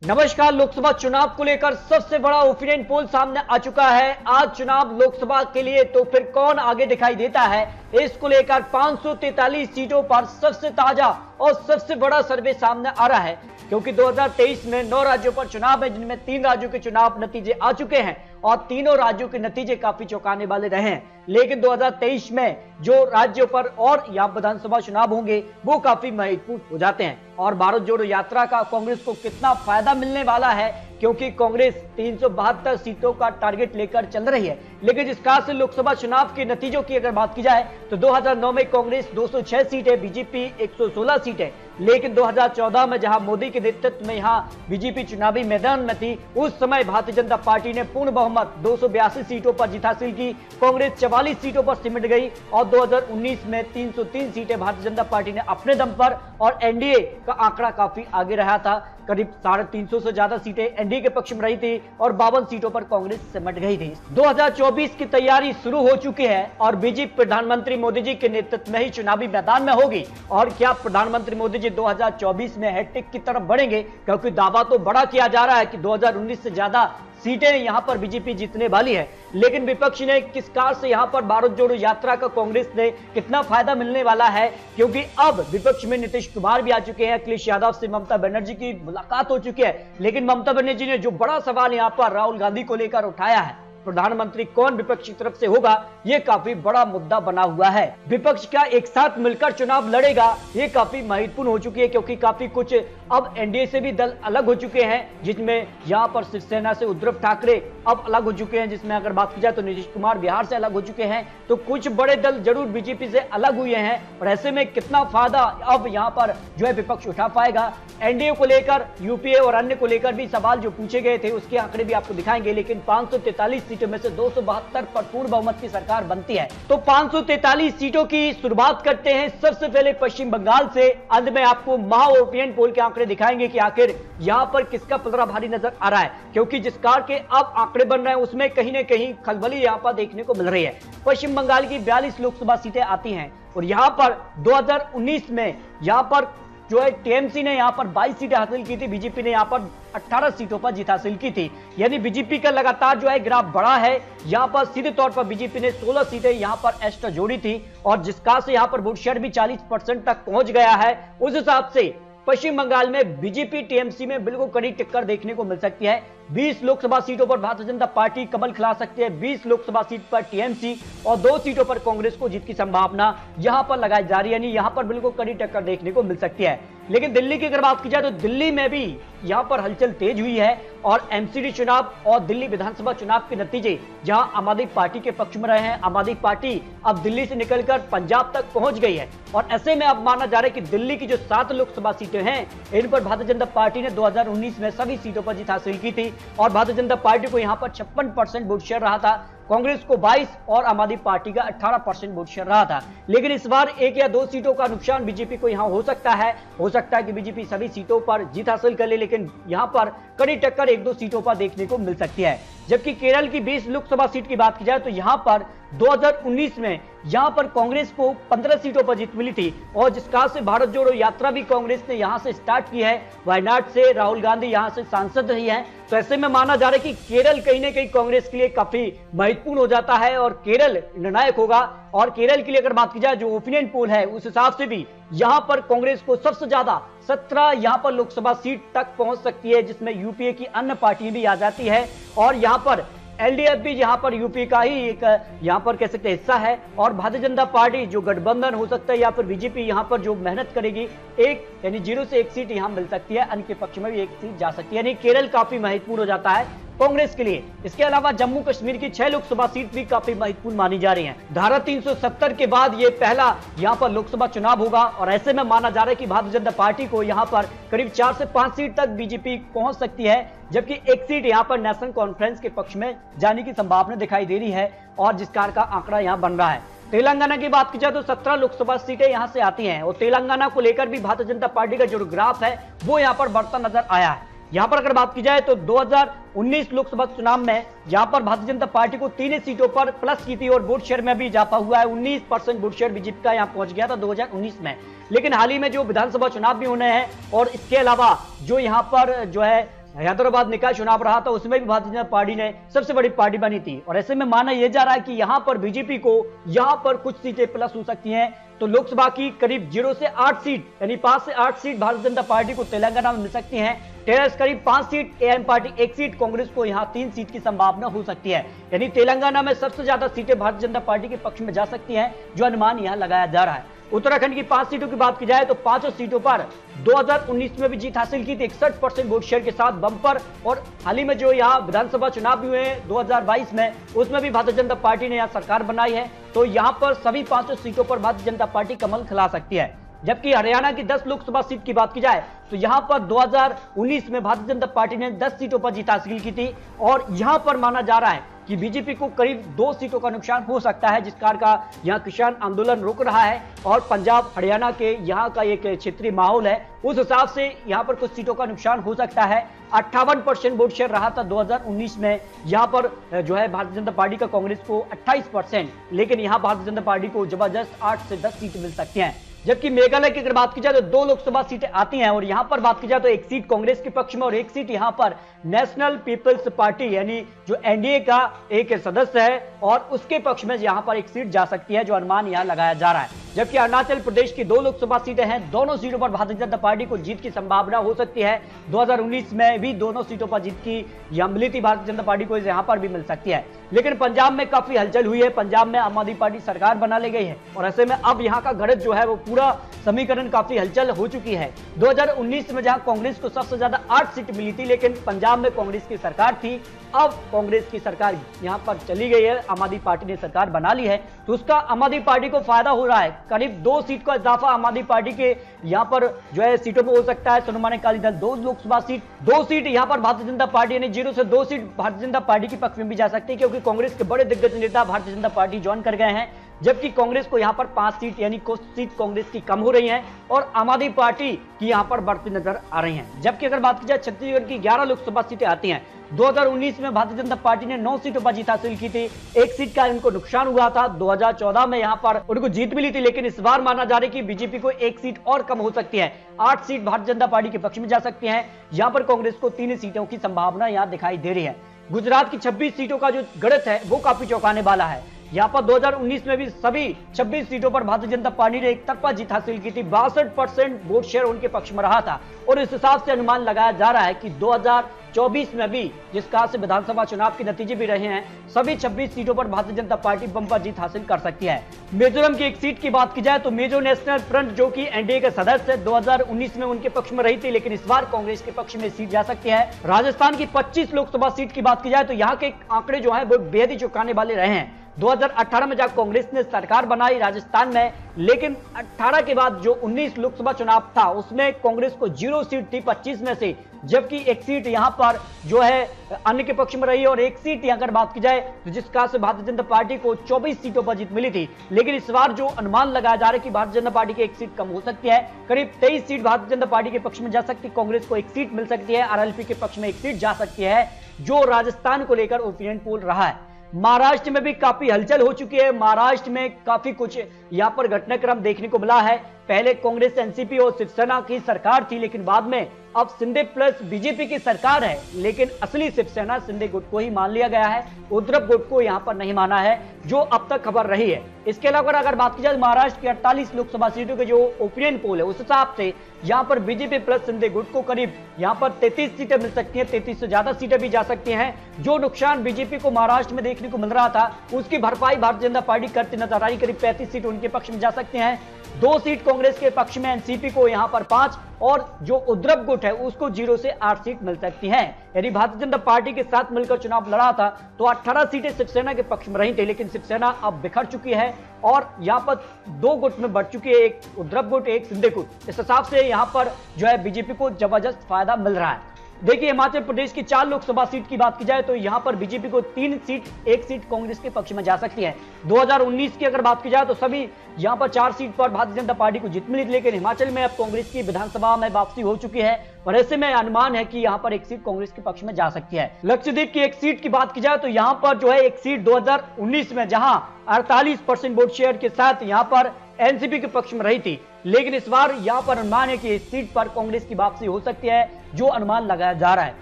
नमस्कार। लोकसभा चुनाव को लेकर सबसे बड़ा ओपिनियन पोल सामने आ चुका है। आज चुनाव लोकसभा के लिए तो फिर कौन आगे दिखाई देता है, इसको लेकर 543 सीटों पर सबसे ताजा और सबसे बड़ा सर्वे सामने आ रहा है, क्योंकि 2023 में 9 राज्यों पर चुनाव है, जिनमें 3 राज्यों के चुनाव नतीजे आ चुके हैं और तीनों राज्यों के नतीजे काफी चौंकाने वाले रहे हैं। लेकिन 2023 में जो राज्यों पर और यहाँ विधानसभा चुनाव होंगे वो काफी महत्वपूर्ण हो जाते हैं। और भारत जोड़ो यात्रा का कांग्रेस को कितना फायदा मिलने वाला है, क्योंकि कांग्रेस 372 सीटों का टारगेट लेकर चल रही है। लेकिन जिस खास से लोकसभा चुनाव के नतीजों की अगर बात की जाए तो 2009 में कांग्रेस 206 सीटें, बीजेपी 116 सीटें। लेकिन 2014 में जहां मोदी के नेतृत्व में यहां बीजेपी चुनावी मैदान में थी, उस समय भारतीय जनता पार्टी ने पूर्ण बहुमत 282 सीटों पर जीत हासिल की। कांग्रेस 44 सीटों पर सिमट गई और 2019 में 303 सीटें भारतीय जनता पार्टी ने अपने दम पर, और एनडीए का आंकड़ा काफी आगे रहा था। करीब 350 से ज्यादा सीटें एनडीए के पक्ष में रही थी और 52 सीटों पर कांग्रेस सिमट गई थी। 2024 की तैयारी शुरू हो चुकी है और बीजेपी प्रधानमंत्री मोदी जी के नेतृत्व में ही चुनावी मैदान में होगी। और क्या प्रधानमंत्री मोदी जी 2024 में हैट्रिक की तरफ बढ़ेंगे, क्योंकि दावा तो बड़ा किया जा रहा है कि 2019 से ज्यादा सीटें यहां पर बीजेपी जीतने वाली है। लेकिन विपक्ष ने किस कार से यहां पर भारत जोड़ो यात्रा का कांग्रेस ने कितना फायदा मिलने वाला है, क्योंकि अब विपक्ष में नीतीश कुमार भी आ चुके हैं, अखिलेश यादव से ममता बनर्जी की मुलाकात हो चुकी है। लेकिन ममता बनर्जी ने जो बड़ा सवाल यहां पर राहुल गांधी को लेकर उठाया है, प्रधानमंत्री कौन विपक्ष की तरफ से होगा, यह काफी बड़ा मुद्दा बना हुआ है। विपक्ष क्या एक साथ मिलकर चुनाव लड़ेगा, यह काफी महत्वपूर्ण हो चुकी है, क्योंकि काफी कुछ अब एनडीए से भी दल अलग हो चुके हैं, जिसमें यहां पर शिवसेना से उद्धव ठाकरे अब अलग हो चुके हैं। जिसमें अगर बात की जाए तो नीतीश कुमार बिहार से अलग हो चुके हैं, तो कुछ बड़े दल जरूर बीजेपी से अलग हुए हैं। और ऐसे में कितना फायदा अब यहां पर जो है विपक्ष उठा पाएगा, एनडीए को लेकर, यूपीए और अन्य को लेकर भी सवाल जो पूछे गए थे उसके आंकड़े भी आपको दिखाएंगे। लेकिन 543 सीटों में से 272 पर पूर्ण बहुमत की सरकार बनती है, तो 543 सीटों की शुरुआत करते हैं सबसे पहले पश्चिम बंगाल से। अंत में आपको महा ओपिनियन पोल के आंकड़े दिखाएंगे कि आखिर यहां पर किसका पलड़ा भारी नजर आ रहा है, क्योंकि जिस कार के अब आंकड़े बन रहे हैं उसमें कहीं ना कहीं खलबली यहां पर देखने को मिल रही है। पश्चिम बंगाल की 42 लोकसभा सीटें आती हैं और यहां पर 2019 में यहां पर जो है टीएमसी ने यहां पर 22 सीटें हासिल की थी, बीजेपी ने यहां पर 18 सीटों पर जीत हासिल की थी। यानी बीजेपी का लगातार जो है ग्राफ बढ़ा है। यहां पर सीधे तौर पर बीजेपी ने 16 सीटें यहां पर एक्स्ट्रा जोड़ी थी और जिसका से यहां पर वोट शेयर भी 40% तक पहुंच गया है। उस हिसाब से पश्चिम बंगाल में बीजेपी टीएमसी में बिल्कुल कड़ी टक्कर देखने को मिल सकती है। 20 लोकसभा सीटों पर भारतीय जनता पार्टी कमल खिला सकती है, 20 लोकसभा सीट पर टीएमसी और 2 सीटों पर कांग्रेस को जीत की संभावना यहां पर लगाई जा रही है। यानी यहां पर बिल्कुल कड़ी टक्कर देखने को मिल सकती है। लेकिन दिल्ली की अगर बात की जाए तो दिल्ली में भी यहां पर हलचल तेज हुई है और एमसीडी चुनाव और दिल्ली विधानसभा चुनाव के नतीजे जहां आम आदमी पार्टी के पक्ष में रहे हैं। आम आदमी पार्टी अब दिल्ली से निकलकर पंजाब तक पहुंच गई है और ऐसे में अब माना जा रहा है कि दिल्ली की जो 7 लोकसभा सीटें हैं, इन पर भारतीय जनता पार्टी ने 2019 में सभी सीटों पर जीत हासिल की थी और भारतीय जनता पार्टी को यहां पर 56% वोट शेयर रहा था, कांग्रेस को 22 और आम आदमी पार्टी का 18% वोट शेयर रहा था। लेकिन इस बार 1 या 2 सीटों का नुकसान बीजेपी को यहां हो सकता है कि बीजेपी सभी सीटों पर जीत हासिल कर ले, लेकिन यहां पर कड़ी टक्कर 1-2 सीटों पर देखने को मिल सकती है। जबकि केरल की 20 लोकसभा सीट की बात की जाए तो यहां पर 2019 में यहां पर कांग्रेस को 15 सीटों पर जीत मिली थी और जिस कारण से भारत जोड़ो यात्रा भी कांग्रेस ने यहां से स्टार्ट की है। वायनाड से राहुल गांधी यहां से सांसद रही हैं, तो ऐसे में माना जा रहा है कि केरल कहीं ना कहीं कांग्रेस के लिए काफी महत्वपूर्ण हो जाता है और केरल निर्णायक होगा। और केरल के लिए अगर बात की जाए जो ओपिनियन पोल है उस हिसाब से भी यहां पर कांग्रेस को सबसे ज्यादा 17 यहां पर लोकसभा सीट तक पहुंच सकती है, जिसमें यूपीए की अन्य पार्टियां भी आ जाती है और यहां पर एलडीएफ भी यहां पर यूपी का ही एक यहां पर कह सकते हिस्सा है और भारतीय जनता पार्टी जो गठबंधन हो सकता है या फिर बीजेपी यहां पर जो मेहनत करेगी, एक यानी 0 से 1 सीट यहां मिल सकती है, अन्य के पक्ष में भी 1 सीट जा सकती है। यानी केरल काफी महत्वपूर्ण हो जाता है कांग्रेस के लिए। इसके अलावा जम्मू कश्मीर की 6 लोकसभा सीट भी काफी महत्वपूर्ण मानी जा रही है। धारा 370 के बाद ये पहला यहां पर लोकसभा चुनाव होगा और ऐसे में माना जा रहा है कि भारतीय जनता पार्टी को यहां पर करीब 4 से 5 सीट तक बीजेपी पहुंच सकती है, जबकि 1 सीट यहां पर नेशनल कॉन्फ्रेंस के पक्ष में जाने की संभावना दिखाई दे रही है और जिस कार का आंकड़ा यहां बन रहा है। तेलंगाना की बात की जाए तो 17 लोकसभा सीटें यहां से आती हैं और तेलंगाना को लेकर भी भारतीय जनता पार्टी का जो ग्राफ है वो यहां पर बढ़ता नजर आया है। यहां पर अगर बात की जाए तो 2019 लोकसभा चुनाव में यहां पर भारतीय जनता पार्टी को 3 सीटों पर प्लस की थी और वोट शेयर में भी इजाफा हुआ है। 19% वोट शेयर बीजेपी का यहां पहुंच गया था 2019 में। लेकिन हाल ही में जो विधानसभा चुनाव भी होने हैं और इसके अलावा जो यहां पर जो है हैदराबाद निकाय चुनाव रहा था, उसमें भी भारतीय जनता पार्टी ने सबसे बड़ी पार्टी बनी थी। और ऐसे में माना यह जा रहा है कि यहां पर बीजेपी को यहां पर कुछ सीटें प्लस हो सकती हैं। तो लोकसभा की करीब 0 से 8 सीट यानी 5 से 8 सीट भारतीय जनता पार्टी को तेलंगाना में मिल सकती हैं। टेरस करीब 5 seat, am party 1 seat, Congress को यहां 3 सीट की संभावना हो सकती है। यानी तेलंगाना में सबसे ज्यादा सीटें भारतीय जनता पार्टी के पक्ष में जा सकती हैं, जो अनुमान यहां लगाया जा रहा है। उत्तराखंड की 5 सीटों की बात की जाए तो 5 सीटों पर 2019 में भी जीत हासिल की थी 61% वोट शेयर के साथ बम्पर। और हाल ही में जो यहाँ विधानसभा चुनाव भी हुए हैं 2022 में, उसमें भी भारतीय जनता पार्टी ने यहाँ सरकार बनाई है। तो यहाँ पर सभी 5 सीटों पर भारतीय जनता पार्टी कमल खिला सकती है। जबकि हरियाणा की 10 लोकसभा सीट की बात की जाए तो यहां पर 2019 में भारतीय जनता पार्टी ने 10 सीटों पर जीत हासिल की थी। और यहां पर माना जा रहा है कि बीजेपी को करीब 2 सीटों का नुकसान हो सकता है, जिस कार का यहां किसान आंदोलन रुक रहा है। और पंजाब हरियाणा के यहां का एक क्षेत्रीय माहौल है, उस हिसाब से यहां पर कुछ सीटों का नुकसान हो सकता है। 58% वोट शेयर रहा था 2019 में, यहां पर जो है भारतीय जनता पार्टी का कांग्रेस को 28%, लेकिन यहां भारतीय जनता पार्टी को जबरदस्त 8 से 10 सीट मिल सकती हैं। जबकि मेघालय की अगर बात की जाए तो 2 लोकसभा सीटें आती हैं। और यहां पर बात की जाए तो 1 सीट कांग्रेस के पक्ष में और 1 सीट यहां पर नेशनल पीपल्स पार्टी यानी जो एनडीए का एक सदस्य है और उसके पक्ष में यहां पर 1 सीट जा सकती है, जो अनुमान यहां लगाया जा रहा है। जबकि अरुणाचल प्रदेश की 2 लोकसभा सीटें हैं, दोनों सीटों पर भारतीय जनता पार्टी को जीत की संभावना हो सकती है। 2019 में भी दोनों सीटों पर जीत की यहां मिली थी भारतीय जनता पार्टी को, यहां पर भी मिल सकती है। लेकिन पंजाब में काफी हलचल हुई है, पंजाब में आम आदमी पार्टी सरकार बना ले गई है। और ऐसे में अब यहां का गणित जो है वो पूरा समीकरण काफी हलचल हो चुकी है। 2019 में जहां कांग्रेस को सबसे ज्यादा 8 सीट मिली थी, लेकिन पंजाब में कांग्रेस की सरकार थी। अब कांग्रेस की सरकार यहां पर चली गई है, आम आदमी पार्टी ने सरकार बना ली है, तो उसका आम आदमी पार्टी को फायदा हो रहा है। करीब 2 सीट का इजाफा आम आदमी पार्टी के यहां पर जो है सीटों में हो सकता है। अनुमानित अकाली दल 2 लोकसभा सीट, 2 सीट यहां पर भारतीय जनता पार्टी यानी 0 से 2 सीट भारतीय जनता पार्टी के पक्ष में भी जा सकती है, क्योंकि कांग्रेस के बड़े दिग्गज नेता भारतीय जनता पार्टी ज्वाइन कर गए हैं। जबकि कांग्रेस को यहां पर 5 सीट यानी कुछ सीट कांग्रेस की कम हो रही हैं और आम आदमी पार्टी की यहां पर बढ़ती नजर आ रही हैं। जबकि अगर बात की जाए छत्तीसगढ़ की 11 लोकसभा सीटें आती हैं। 2019 में भारतीय जनता पार्टी ने 9 सीटों पर जीत हासिल की थी, 1 सीट का इनको नुकसान हुआ था। 2014 में यहां पर उनको जीत मिली थी, लेकिन इस बार माना जा रहा है कि बीजेपी को 1 सीट और कम हो सकती है। 8 सीट भारतीय जनता पार्टी के पक्ष में जा सकती हैं। यहां पर कांग्रेस को 3 सीटों की संभावना यहां दिखाई दे रही है। गुजरात की 26 सीटों का जो गणित है वो काफी चौंकाने वाला है। यहां पर 2019 में भी सभी 26 सीटों पर भारतीय जनता पार्टी ने एक तरफा जीत हासिल की थी, 62% वोट शेयर उनके पक्ष में रहा था। और इस हिसाब से अनुमान लगाया जा रहा है कि 2024 में भी, जिस कहा से विधानसभा चुनाव के नतीजे भी रहे हैं, सभी 26 सीटों पर भारतीय जनता पार्टी बम्पर जीत हासिल कर सकती है। मिजोरम की 1 सीट की बात की जाए तो मिजो नेशनल फ्रंट जो कि एनडीए के सदस्य है, 2019 में उनके पक्ष में रही थी, लेकिन इस बार कांग्रेस के पक्ष में सीट जा सकती है। राजस्थान की 25 लोकसभा सीट की बात की जाए तो यहाँ के आंकड़े जो है वो बेहद ही चौंकाने वाले रहे हैं। 2018 में जब कांग्रेस ने सरकार बनाई राजस्थान में, लेकिन 18 के बाद जो 19 लोकसभा चुनाव था उसमें कांग्रेस को 0 सीट थी 25 में से, जबकि 1 सीट यहां पर जो है अन्य के पक्ष में रही और 1 सीट अगर बात की जाए तो जिस कहा से भारतीय जनता पार्टी को 24 सीटों पर जीत मिली थी। लेकिन इस बार जो अनुमान लगाया जा रहा है कि भारतीय जनता पार्टी की 1 सीट कम हो सकती है, करीब 23 सीट भारतीय जनता पार्टी के पक्ष में जा सकती है, कांग्रेस को 1 सीट मिल सकती है, आरएलपी के पक्ष में 1 सीट जा सकती है, जो राजस्थान को लेकर ओपिनियन पोल रहा है। महाराष्ट्र में भी काफी हलचल हो चुकी है। महाराष्ट्र में काफी कुछ यहां पर घटनाक्रम देखने को मिला है। पहले कांग्रेस, एनसीपी और शिवसेना की सरकार थी, लेकिन बाद में अब शिंदे प्लस बीजेपी की सरकार है, लेकिन असली शिवसेना शिंदे गुट को ही मान लिया गया है, उद्धव गुट को यहां पर नहीं माना है, जो अब तक खबर रही है। इसके अलावा अगर बात की जाए महाराष्ट्र की 48 लोकसभा सीटों के जो ओपिनियन पोल है, उस हिसाब से यहां पर बीजेपी प्लस शिंदे गुट को करीब यहां पर 33 सीटें मिल सकती हैं, 33 से ज्यादा सीटें भी जा सकती हैं। जो नुकसान बीजेपी को महाराष्ट्र में देखने को मिल रहा था, उसकी भरपाई भारतीय जनता पार्टी करती नजर आई, करीब 35 सीट उनके पक्ष में जा सकते हैं। 2 सीट कांग्रेस के पक्ष में, एनसीपी को यहां पर 5 और जो उद्धव गुट है उसको 0 से 8 सीट मिल सकती हैं। यदि भारतीय जनता पार्टी के साथ मिलकर चुनाव लड़ा था तो 18 सीटें शिवसेना के पक्ष में रही थी, लेकिन शिवसेना अब बिखर चुकी है और यहां पर 2 गुट में बढ़ चुकी है, एक उद्धव गुट, एक शिंदे गुट। इस हिसाब से यहां पर जो है बीजेपी को जबरदस्त फायदा मिल रहा है। देखिए, हिमाचल प्रदेश की 4 लोकसभा सीट की बात की जाए तो यहां पर बीजेपी को 3 सीट, 1 सीट कांग्रेस के पक्ष में जा सकती है। 2019 की अगर बात की जाए तो सभी यहां पर 4 सीट पर भारतीय जनता पार्टी को जीत मिली, लेकिन हिमाचल में अब कांग्रेस की विधानसभा में वापसी हो चुकी है और ऐसे में अनुमान है कि यहां पर 1 सीट कांग्रेस के पक्ष में जा सकती है। लक्षद्वीप की 1 सीट की बात की जाए तो यहां पर जो है 1 सीट 2019 में जहां 48% वोट शेयर के साथ यहां पर एनसीपी के पक्ष में रही थी, लेकिन इस बार यहां पर अनुमान है कि इस सीट पर कांग्रेस की वापसी हो सकती है, जो अनुमान लगाया जा रहा है।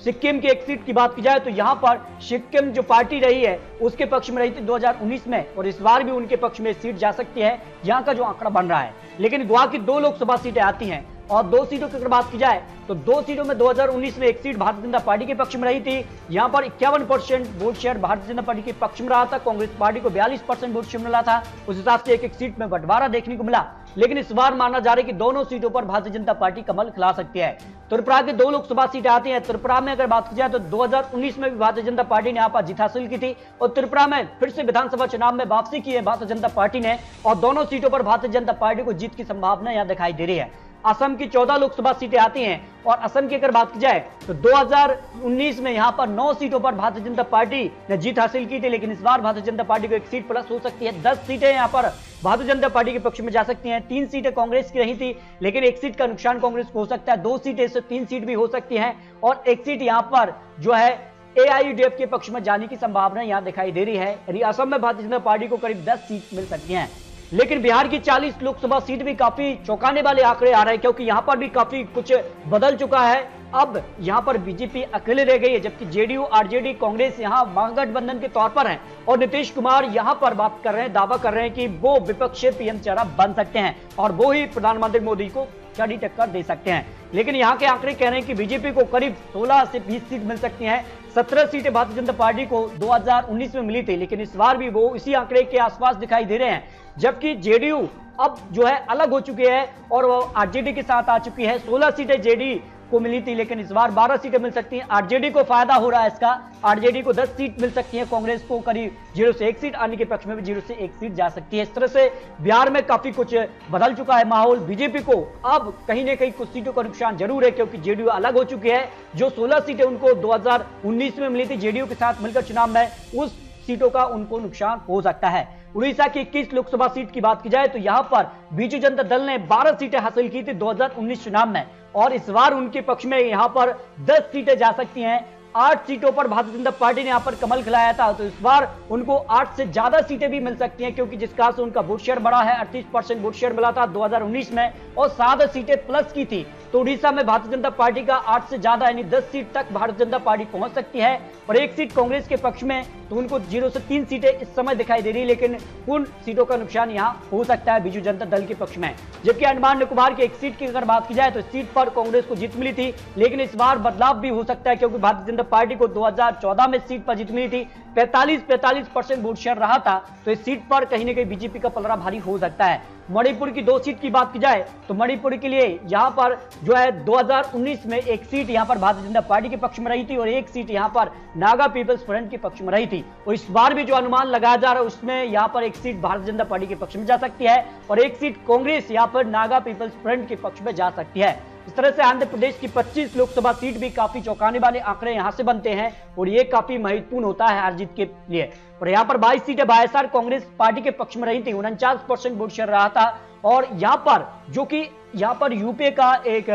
सिक्किम की एक सीट की बात की जाए तो यहाँ पर सिक्किम जो पार्टी रही है उसके पक्ष में रही थी 2019 में, और इस बार भी उनके पक्ष में सीट जा सकती है, यहाँ का जो आंकड़ा बन रहा है। लेकिन गोवा की 2 लोकसभा सीटें आती हैं, और 2 सीटों की अगर बात की जाए तो 2 सीटों में 2019 में एक सीट भारतीय जनता पार्टी के पक्ष में रही थी। यहाँ पर 51% vote share Bharatiya Janata party के पक्ष में रहा था, कांग्रेस पार्टी को 42% वोट शेयर मिला था। उस हिसाब से एक सीट में बंटवारा देखने को मिला। लेकिन इस बार माना जा रहा है कि दोनों सीटों पर भारतीय जनता पार्टी कमल खिला सकती है। त्रिपुरा की 2 लोकसभा सीटें आती हैं। त्रिपुरा में अगर बात की जाए तो 2019 में भी भारतीय जनता पार्टी ने यहाँ पर जीत हासिल की थी, और त्रिपुरा में फिर से विधानसभा चुनाव में वापसी की है भारतीय जनता पार्टी ने, और दोनों सीटों पर भारतीय जनता पार्टी को जीत की संभावना यहाँ दिखाई दे रही है। असम की 14 लोकसभा सीटें आती हैं, और असम की अगर बात की जाए तो 2019 में यहां पर 9 सीटों पर भारतीय जनता पार्टी ने जीत हासिल की थी। लेकिन इस बार भारतीय जनता पार्टी को एक सीट प्लस हो सकती है। 10 सीटें यहां पर भारतीय जनता पार्टी के पक्ष में जा सकती हैं। 3 सीटें कांग्रेस की रही थी, लेकिन एक सीट का नुकसान कांग्रेस को हो सकता है। 2 सीटें से 3 सीट भी हो सकती है, और एक सीट यहां पर जो है AIUDF के पक्ष में जाने की संभावना यहां दिखाई दे रही है। असम में भारतीय जनता पार्टी को करीब 10 सीट मिल सकती हैं। लेकिन बिहार की 40 लोकसभा सीट भी काफी चौंकाने वाले आंकड़े आ रहे हैं, क्योंकि यहां पर भी काफी कुछ बदल चुका है। अब यहां पर बीजेपी अकेले रह गई है, जबकि जेडीयू, आरजेडी, कांग्रेस यहां महागठबंधन के तौर पर हैं, और नीतीश कुमार यहां पर बात कर रहे हैं, दावा कर रहे हैं कि वो विपक्षी पीएम चेहरा बन सकते हैं, और वो ही प्रधानमंत्री मोदी को कड़ी टक्कर दे सकते हैं। लेकिन यहां के आंकड़े कह रहे हैं कि बीजेपी को करीब 16 से 20 सीट मिल सकती हैं। 17 सीटें भारतीय जनता पार्टी को 2019 में मिली थी, लेकिन इस बार भी वो इसी आंकड़े के आसपास दिखाई दे रहे हैं। जबकि जेडीयू अब जो है अलग हो चुकी है, और वो आरजेडी के साथ आ चुकी है। 16 सीटें जेडी को मिली थी, लेकिन इस बार 12 सीटें मिल सकती हैं। आरजेडी को फायदा हो रहा है इसका, आरजेडी को 10 सीट मिल सकती है, कांग्रेस को करीब 0 से 1 सीट, अन्य के पक्ष में भी 0 से 1 सीट जा सकती है। इस तरह से बिहार में काफी कुछ बदल चुका है माहौल। बीजेपी को अब कहीं ना कहीं कुछ सीटों का नुकसान जरूर है, क्योंकि जेडीयू अलग हो चुकी है। जो 16 सीटें उनको 2019 में मिली थी जेडीयू के साथ मिलकर चुनाव में, उस सीटों का उनको नुकसान हो सकता है। उड़ीसा की 21 लोकसभा सीट की बात की जाए तो यहां पर बीजू जनता दल ने 12 सीटें हासिल की थी 2019 चुनाव में, और इस बार उनके पक्ष में यहां पर 10 सीटें जा सकती हैं। 8 सीटों पर भारतीय जनता पार्टी ने यहां पर कमल खिलाया था, तो इस बार उनको 8 से ज्यादा सीटें भी मिल सकती हैं, क्योंकि जिस कारण से उनका वोट शेयर बढ़ा है। 38% वोट शेयर मिला था 2019 में, और 7 सीटें प्लस की थी। तो उड़ीसा में भारतीय जनता पार्टी का 8 से ज्यादा यानी 10 सीट तक भारतीय जनता पार्टी पहुंच सकती है, और 1 सीट कांग्रेस के पक्ष में, तो उनको 0 से 3 सीटें इस समय दिखाई दे रही है। लेकिन उन सीटों का नुकसान यहां हो सकता है बीजू जनता दल के पक्ष में। जबकि अंडमान निकोबार की 1 सीट की अगर बात की जाए तो इस सीट पर कांग्रेस को जीत मिली थी, लेकिन इस बार बदलाव भी हो सकता है, क्योंकि भारतीय जनता पार्टी को 2014 में सीट पर जीत मिली थी, 45% वोट शेयर रहा था, तो इस सीट पर कहीं ना कहीं बीजेपी का पलड़ा भारी हो सकता है। मणिपुर की 2 सीट की बात की जाए तो मणिपुर के लिए यहां पर जो है 2019 में 1 सीट यहां पर भारतीय जनता पार्टी के पक्ष में रही थी, और 1 सीट यहां पर नागा पीपल्स फ्रंट के पक्ष में रही थी। और इस बार भी जो अनुमान लगाया जा रहा है उसमें यहां पर 1 सीट भारतीय जनता पार्टी के पक्ष में जा सकती है, और 1 सीट कांग्रेस यहां पर नागा पीपल्स फ्रंट के पक्ष में जा सकती है। इस तरह से आंध्र प्रदेश की 25 लोकसभा सीट भी काफी चौंकाने वाले आंकड़े यहां से बनते हैं, और ये काफी महत्वपूर्ण होता है हार जीत के लिए। और यहां पर 22 सीटें वाईएसआर कांग्रेस पार्टी के पक्ष में रही थी, 49% वोट शेयर रहा था, और यहां पर जो कि यहां पर यूपीए का एक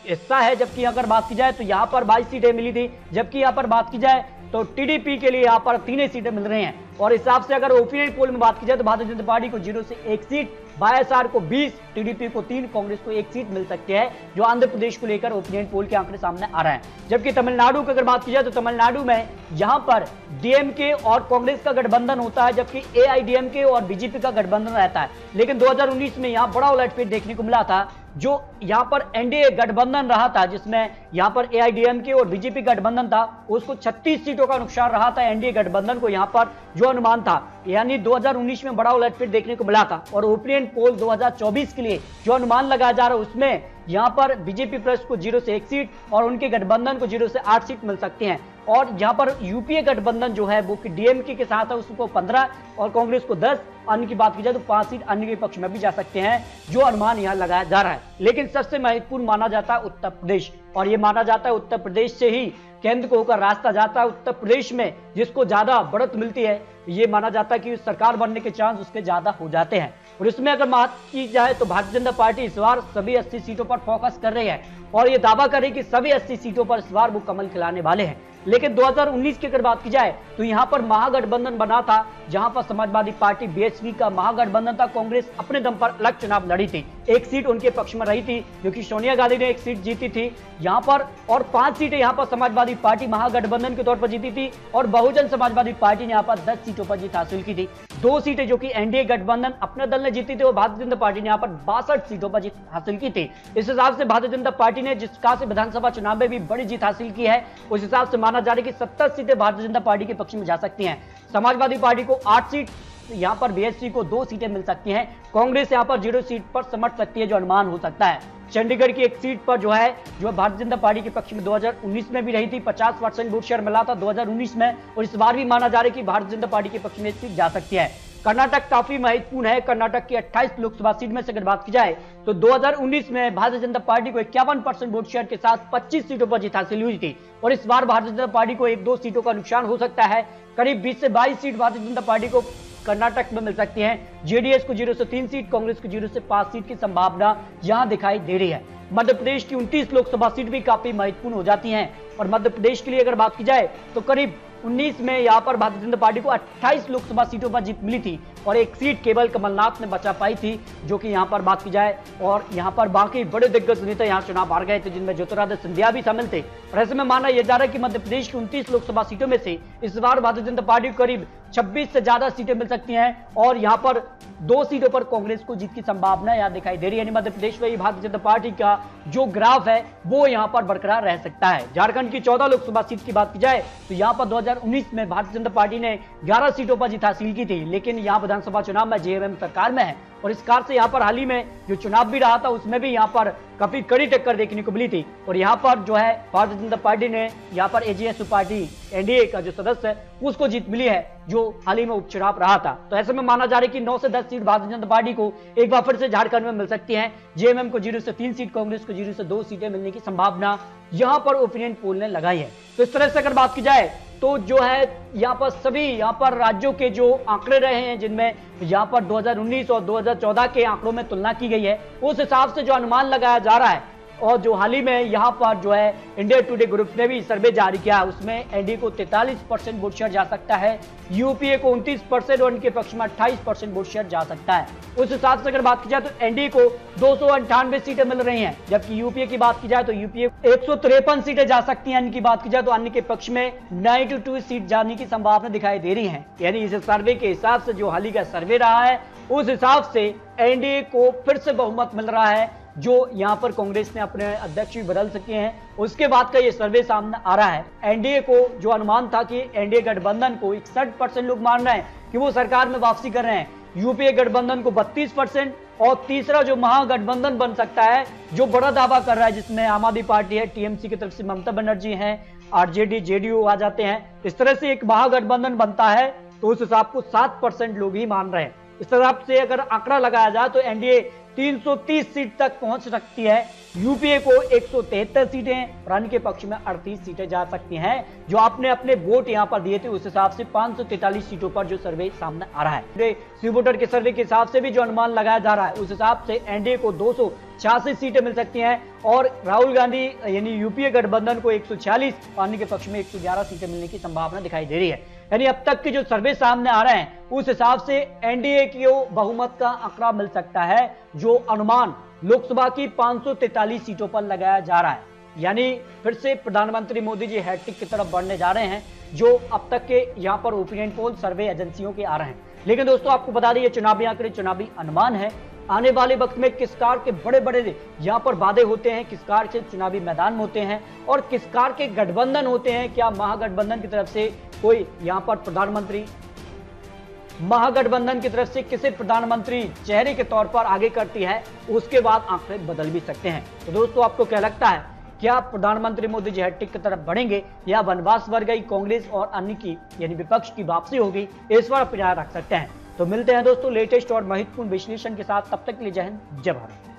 हिस्सा है। जबकि अगर बात की जाए तो यहां पर 22 सीटें मिली थी, जबकि यहां पर बात की जाए तो टीडीपी के लिए यहां पर 3 सीटें मिल रही हैं। और हिसाब से अगर ओपिनियन पोल में बात की जाए तो भारतीय जनता पार्टी को 0 से 1 सीट, वाईएसआर को 20, टीडीपी को 3, कांग्रेस को 1 सीट मिल सकती है, जो आंध्र प्रदेश को लेकर ओपिनियन पोल के आंकड़े सामने आ रहे हैं। जबकि तमिलनाडु की अगर बात की जाए तो तमिलनाडु में यहां पर डीएमके और कांग्रेस का गठबंधन होता है, जबकि एआईडीएमके और बीजेपी का गठबंधन रहता है। लेकिन 2019 में यहां बड़ा उलटफेर देखने को मिला था, जो यहां पर एनडीए गठबंधन रहा था, जिसमें यहां पर एआईडीएमके और बीजेपी गठबंधन था, उसको 36 सीटों का नुकसान रहा था एनडीए गठबंधन को। यहां पर जो अनुमान था, यानी 2019 में बड़ा उलटफेर देखने को मिला था, और ओपिनियन पोल 2024 के लिए जो अनुमान लगाया जा रहा है उसमें यहां पर बीजेपी प्लस को 0 से 1 सीट और उनके गठबंधन को 0 से 8 सीट मिल सकती हैं। और यहां पर यूपीए गठबंधन जो है वो डीएमके के साथ है, उसको 15 और कांग्रेस को 10, अन्य की बात की जाए तो 5 सीट अन्य के पक्ष में भी जा सकते हैं, जो अनुमान यहां लगाया जा रहा है। लेकिन सबसे महत्वपूर्ण माना जाता है उत्तर प्रदेश, और यह माना जाता है उत्तर प्रदेश से ही केंद्र को होकर रास्ता जाता है। उत्तर प्रदेश में जिसको ज्यादा बढ़त मिलती है, ये माना जाता है कि सरकार बनने के चांस उसके ज्यादा हो जाते हैं। और इसमें अगर बात की जाए तो भारतीय जनता पार्टी इस बार सभी 80 सीटों पर फोकस कर रही है और ये दावा कर रही है कि सभी 80 सीटों पर इस बार वो कमल खिलाने वाले हैं। लेकिन 2019 की अगर बात की जाए तो यहां पर महागठबंधन बना था, जहां पर समाजवादी पार्टी बीएसपी का महागठबंधन था। कांग्रेस अपने दम पर अलग चुनाव लड़ी थी, एक सीट उनके पक्ष में रही थी क्योंकि सोनिया गांधी ने एक सीट जीती थी यहां पर, और 5 सीटें यहां पर समाजवादी पार्टी महागठबंधन के तौर पर जीती थी और बहुजन समाजवादी पार्टी ने यहां पर 10 सीटों पर जीत हासिल की थी। 2 सीटें जो कि एनडीए गठबंधन अपने दल ने जीती थी और भारतीय जनता पार्टी ने यहां पर 62 सीटों पर जीत हासिल की थी। इस हिसाब से भारतीय जनता पार्टी ने जिस प्रकार से विधानसभा चुनाव में भी बड़ी जीत हासिल की है, उस हिसाब से माना जा रहा है कि 70 सीटें भारतीय जनता पार्टी के पक्ष में जा सकती हैं। समाजवादी पार्टी को 8 सीट, यहां पर बीएसपी को 2 सीटें मिल सकती हैं। कांग्रेस यहां पर 0 सीट पर समझ सकती है, जो अनुमान हो सकता है। चंडीगढ़ की एक सीट पर जो है भारतीय जनता पार्टी के पक्ष में 2019 में भी रही थी, 50% वोट शेयर मिला था 2019 में, और इस बार भी माना जा रहा है कि भारतीय जनता पार्टी के पक्ष में सीट जा सकती है। कर्नाटक काफी महत्वपूर्ण है। कर्नाटक की 28 लोकसभा सीट में से अगर बात की जाए तो 2019 में भारतीय जनता पार्टी को 51% वोट शेयर के साथ 25 सीटों पर जीत हासिल हुई थी और इस बार भारतीय जनता पार्टी को 1-2 सीटों का नुकसान हो सकता है। करीब 20 से 22 सीट भारतीय जनता पार्टी को कर्नाटक में मिल सकती है। जेडीएस को 0 से 3 सीट, कांग्रेस को 0 से 5 सीट की संभावना यहां दिखाई दे रही है। मध्य प्रदेश की 29 लोकसभा सीट भी काफी महत्वपूर्ण हो जाती हैं और मध्य प्रदेश के लिए अगर बात की जाए तो करीब 19 में यहां पर भारतीय जनता पार्टी को 28 लोकसभा सीटों पर जीत मिली थी और एक सीट केवल कमलनाथ ने बचा पाई थी, जो कि यहां पर बात की जाए, और यहां पर बाकी बड़े दिग्गज नेता यहां चुनाव हार गए थे, जिनमें ज्योतिरादित्य सिंधिया भी शामिल थे। और ऐसे में माना यह जा रहा है कि मध्य प्रदेश की 29 लोकसभा सीटों में से इस बार भारतीय जनता पार्टी को करीब 26 से ज्यादा सीटें मिल सकती हैं और यहां पर 2 सीटों पर कांग्रेस को जीत की संभावना यहां दिखाई दे रही है। यानी मध्य प्रदेश में भारतीय जनता पार्टी का जो ग्राफ है वो यहां पर बरकरार रह सकता है। झारखंड की 14 लोकसभा सीट की बात की जाए तो यहां पर 2019 में भारतीय जनता पार्टी ने 11 सीटों पर जीत हासिल की थी, लेकिन यहां विधानसभा चुनाव में जेएमएम सरकार में है और इस कार से यहां पर हाल ही में जो चुनाव भी रहा था उसमें भी यहां पर काफी कड़ी टक्कर देखने को मिली थी और यहां पर जो है भारतीय जनता पार्टी ने यहां पर एजीएस पार्टी एनडीए का जो सदस्य है उसको जीत मिली है, जो हाल ही में उपचुनाव रहा था। तो ऐसे में माना जा रहा है कि 9 से 10 सीट भारतीय जनता पार्टी को एक बार फिर से झारखंड में मिल सकती हैं। जेएमएम को 0 से 3 सीट, कांग्रेस को 0 से 2 सीटें मिलने की संभावना यहां पर ओपिनियन पोल ने लगाई है। तो इस तरह से अगर बात की जाए तो जो है यहाँ पर सभी यहाँ पर राज्यों के जो आंकड़े रहे हैं, जिनमें यहाँ पर 2019 और 2014 के आंकड़ों में तुलना की गई है, उस हिसाब से जो अनुमान लगाया जा रहा है और जो हाल ही में यहाँ पर जो है इंडिया टुडे ग्रुप ने भी सर्वे जारी किया, उसमेमें एनडीए को 43% वोट शेयर जा सकता है, यूपीए को 29% और इनके पक्ष में 28% वोट शेयर जा सकता है। उस हिसाब से अगर बात की जाए तो एनडीए को 298 सीटें मिल रही हैं, जबकि यूपीए की बात की जाए तो यूपीए 153 सीटें जा सकती हैं। इनकी बात की जाए तो अन्य के पक्ष में 92 सीट जाने की संभावना दिखाई दे रही है। यानी इस सर्वे के हिसाब से जो हाल ही का सर्वे रहा है उस हिसाब से एनडीए को फिर से बहुमत मिल रहा है, जो यहां पर कांग्रेस ने अपने अध्यक्ष भी बदल सके हैं। उसके बाद का ये सर्वे सामने आ रहा है। एनडीए को जो अनुमान था कि एनडीए गठबंधन को 61% लोग मान रहे हैं कि वो सरकार में वापसी कर रहे हैं, यूपीए गठबंधन को 32% और तीसरा जो महागठबंधन बन सकता है जो बड़ा दावा कर रहा है, जिसमें आम आदमी पार्टी है, टीएमसी की तरफ से ममता बनर्जी है, आरजेडी जेडीयू आ जाते हैं। इस तरह से एक महागठबंधन बनता है तो उस हिसाब को 7% लोग ही मान रहे हैं। इस हिसाब से अगर आंकड़ा लगाया जाए तो एनडीए 330 सीट तक पहुंच सकती है, यूपीए को 173 सीटें और अन्य के पक्ष में 38 सीटें जा सकती हैं। जो आपने अपने वोट यहां पर दिए थे उस हिसाब से 543 सीटों पर जो सर्वे सामने आ रहा है। सी वोटर के सर्वे के हिसाब से भी जो अनुमान लगाया जा रहा है उस हिसाब से एनडीए को 286 सीटें मिल सकती हैं और राहुल गांधी यानी यूपीए गठबंधन को 146, अन्य के पक्ष में 111 सीटें मिलने की संभावना दिखाई दे रही है। यानी अब तक के जो सर्वे सामने आ रहे हैं उस हिसाब से एनडीए को बहुमत का आंकड़ा मिल सकता है, जो अनुमान लोकसभा की 543 सीटों पर लगाया जा रहा है। यानी फिर से प्रधानमंत्री मोदी जी हैट्रिक की तरफ बढ़ने जा रहे हैं, जो अब तक के यहां पर ओपिनियन पोल सर्वे एजेंसियों के आ रहे हैं। लेकिन दोस्तों आपको बता दें ये चुनावी आंकड़े, चुनावी अनुमान है। आने वाले वक्त में किस कार के बड़े बड़े यहाँ पर वादे होते हैं, किस कार के चुनावी मैदान में होते हैं और किस कार के गठबंधन होते हैं, क्या महागठबंधन की तरफ से कोई यहाँ पर प्रधानमंत्री, महागठबंधन की तरफ से किसी प्रधानमंत्री चेहरे के तौर पर आगे करती है, उसके बाद आंकड़े बदल भी सकते हैं। तो दोस्तों आपको क्या लगता है, क्या प्रधानमंत्री मोदी जी हैट्रिक की तरफ बढ़ेंगे या वनवास वर गई कांग्रेस और अन्य की यानी विपक्ष की वापसी होगी, इस पर अपनी राय रख सकते हैं। तो मिलते हैं दोस्तों लेटेस्ट और महत्वपूर्ण विश्लेषण के साथ, तब तक के लिए जय हिंद जय भारत।